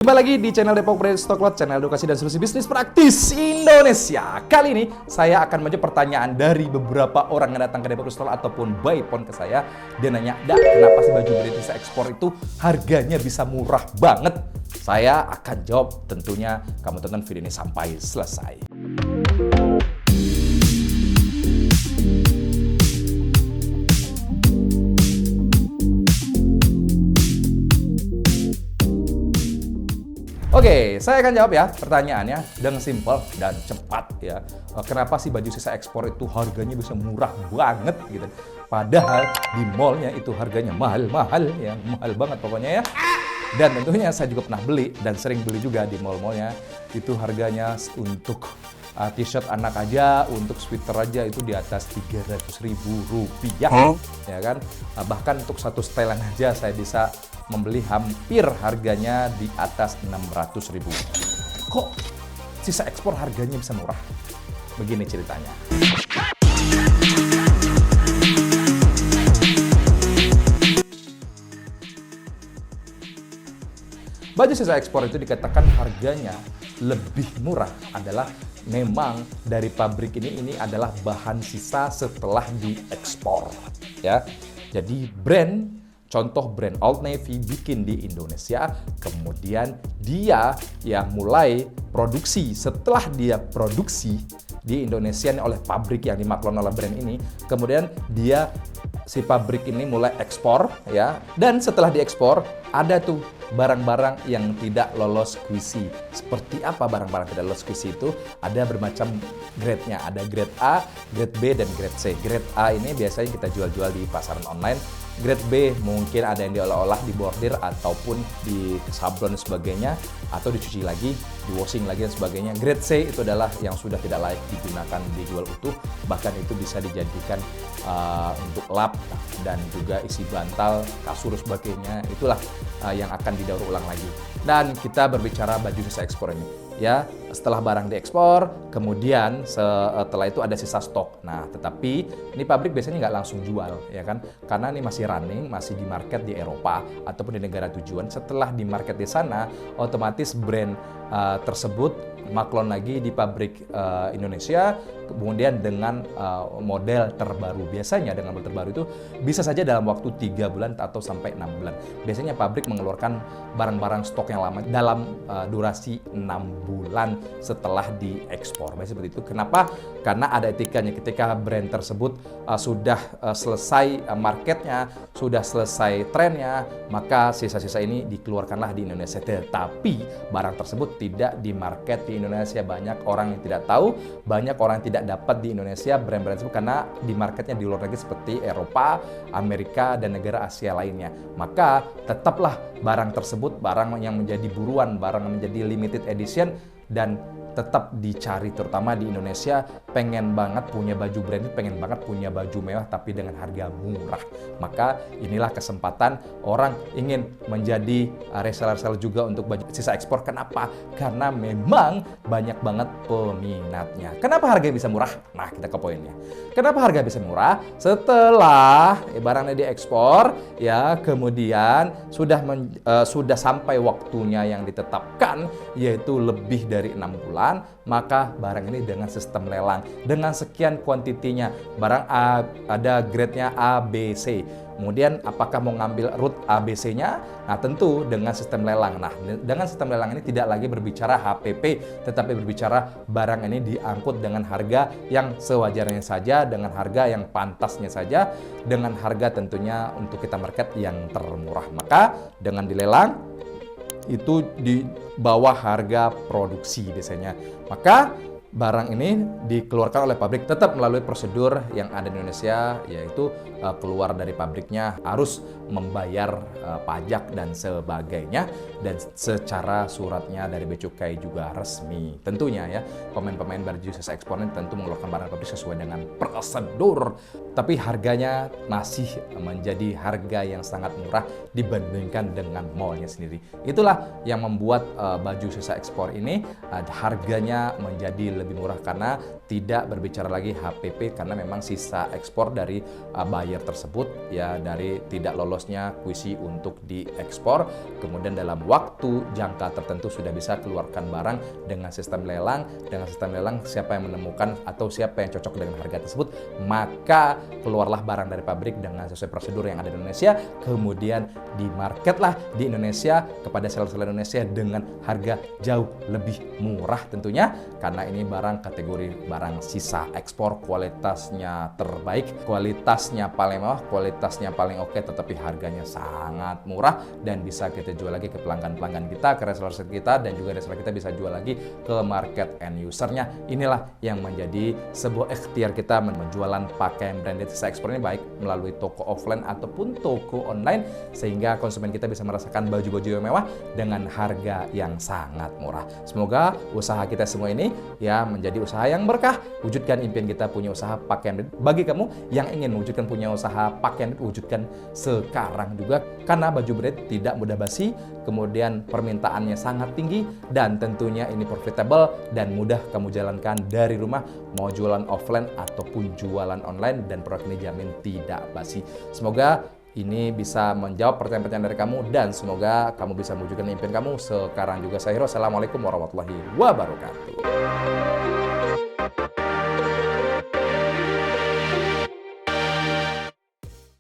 Jumpa lagi di channel Depok Brand Stocklot, channel edukasi dan solusi bisnis praktis Indonesia. Kali ini saya akan menjawab pertanyaan dari beberapa orang yang datang ke Depok Stocklot ataupun by phone ke saya. Dia nanya, "Dak, kenapa sih baju brand bisa ekspor itu harganya bisa murah banget?" Saya akan jawab tentunya. Kamu tonton video ini sampai selesai. Oke, saya akan jawab ya pertanyaannya dengan simpel dan cepat ya. Kenapa sih baju sisa ekspor itu harganya bisa murah banget gitu? Padahal di mallnya itu harganya mahal-mahal ya, mahal banget pokoknya ya. Dan tentunya saya juga pernah beli dan sering beli juga di mall-mallnya. Itu harganya untuk t-shirt anak aja, untuk sweater aja itu di atas Rp300.000 ya kan. Bahkan untuk satu setelan aja saya bisa membeli hampir harganya di atas 600.000. Kok sisa ekspor harganya bisa murah? Begini ceritanya. Baju sisa ekspor itu dikatakan harganya lebih murah adalah memang dari pabrik ini adalah bahan sisa setelah diekspor ya. Jadi contoh brand Old Navy bikin di Indonesia, kemudian dia yang mulai produksi. Setelah dia produksi di Indonesia oleh pabrik yang dimaklun oleh brand ini, kemudian si pabrik ini mulai ekspor ya. Dan setelah diekspor ada tuh barang-barang yang tidak lolos QC. Seperti apa barang-barang tidak lolos QC itu? Ada bermacam grade-nya. Ada grade A, grade B, dan grade C. Grade A ini biasanya kita jual-jual di pasaran online. Grade B mungkin ada yang diolah-olah, dibordir, ataupun di sablon dan sebagainya, atau dicuci lagi, di washing lagi dan sebagainya. Grade C itu adalah yang sudah tidak layak digunakan dijual utuh, bahkan itu bisa dijadikan untuk lap dan juga isi bantal, kasur dan sebagainya. Itulah yang akan didaur ulang lagi. Dan kita berbicara baju sisa ekspor ini. Ya, setelah barang diekspor, kemudian setelah itu ada sisa stok. Nah, tetapi ini pabrik biasanya nggak langsung jual, ya kan? Karena ini masih running, masih di market di Eropa ataupun di negara tujuan. Setelah di market di sana, otomatis brand tersebut maklon lagi di pabrik Indonesia, kemudian dengan model terbaru. Biasanya dengan model terbaru itu bisa saja dalam waktu 3 bulan atau sampai 6 bulan. Biasanya pabrik mengeluarkan barang-barang stok yang lama dalam durasi 6 bulan setelah diekspor. Biasanya seperti itu. Kenapa? Karena ada etikanya. Ketika brand tersebut sudah selesai marketnya, sudah selesai trennya, maka sisa-sisa ini dikeluarkanlah di Indonesia. Tetapi barang tersebut tidak di market di Indonesia. Banyak orang yang tidak tahu, banyak orang yang tidak dapat di Indonesia brand-brand tersebut karena di marketnya di luar negeri seperti Eropa, Amerika, dan negara Asia lainnya. Maka tetaplah barang tersebut barang yang menjadi buruan, barang yang menjadi limited edition, dan tetap dicari terutama di Indonesia. Pengen banget punya baju brand, pengen banget punya baju mewah tapi dengan harga murah. Maka inilah kesempatan orang ingin menjadi reseller juga untuk baju sisa ekspor. Kenapa? Karena memang banyak banget peminatnya. Kenapa harganya bisa murah? Nah, kita ke poinnya. Kenapa harga bisa murah? Setelah barangnya diekspor ya, kemudian sudah sampai waktunya yang ditetapkan, yaitu lebih dari 6 bulan, maka barang ini dengan sistem lelang dengan sekian kuantitinya. Barang A ada grade-nya A, B, C. Kemudian apakah mau ngambil root ABC-nya? Nah, tentu dengan sistem lelang. Nah, dengan sistem lelang ini tidak lagi berbicara HPP, tetapi berbicara barang ini diangkut dengan harga yang sewajarnya saja, dengan harga yang pantasnya saja, dengan harga tentunya untuk kita market yang termurah. Maka dengan dilelang itu di bawah harga produksi biasanya. Maka barang ini dikeluarkan oleh pabrik tetap melalui prosedur yang ada di Indonesia, yaitu keluar dari pabriknya harus membayar pajak dan sebagainya, dan secara suratnya dari Bea Cukai juga resmi. Tentunya ya, pemain-pemain baju sisa ekspor ini tentu mengeluarkan barang pabrik sesuai dengan prosedur, tapi harganya masih menjadi harga yang sangat murah dibandingkan dengan mallnya sendiri. Itulah yang membuat baju sisa ekspor ini harganya menjadi lebih murah karena tidak berbicara lagi HPP karena memang sisa ekspor dari buyer tersebut ya dari tidak lolosnya kuisi untuk diekspor, kemudian dalam waktu jangka tertentu sudah bisa keluarkan barang dengan sistem lelang. Dengan sistem lelang siapa yang menemukan atau siapa yang cocok dengan harga tersebut, maka keluarlah barang dari pabrik dengan sesuai prosedur yang ada di Indonesia, kemudian di marketlah di Indonesia kepada seller-seller Indonesia dengan harga jauh lebih murah tentunya, karena ini barang kategori barang sisa ekspor, kualitasnya terbaik, kualitasnya paling mewah, kualitasnya paling oke, tetapi harganya sangat murah dan bisa kita jual lagi ke pelanggan-pelanggan kita, ke reseller kita, dan juga reseller kita bisa jual lagi ke market end usernya. Inilah yang menjadi sebuah ikhtiar kita menjualan pakaian branded sisa ekspor ini baik melalui toko offline ataupun toko online, sehingga konsumen kita bisa merasakan baju-baju yang mewah dengan harga yang sangat murah. Semoga usaha kita semua ini ya menjadi usaha yang berkah. Wujudkan impian kita punya usaha pakaian branded. Bagi kamu yang ingin mewujudkan punya usaha pakaian branded, wujudkan sekarang juga, karena baju branded tidak mudah basi, kemudian permintaannya sangat tinggi, dan tentunya ini profitable dan mudah kamu jalankan dari rumah, mau jualan offline ataupun jualan online, dan produk ini jamin tidak basi. Semoga ini bisa menjawab pertanyaan-pertanyaan dari kamu dan semoga kamu bisa mewujudkan impian kamu sekarang juga. Saya Hiro, assalamualaikum warahmatullahi wabarakatuh.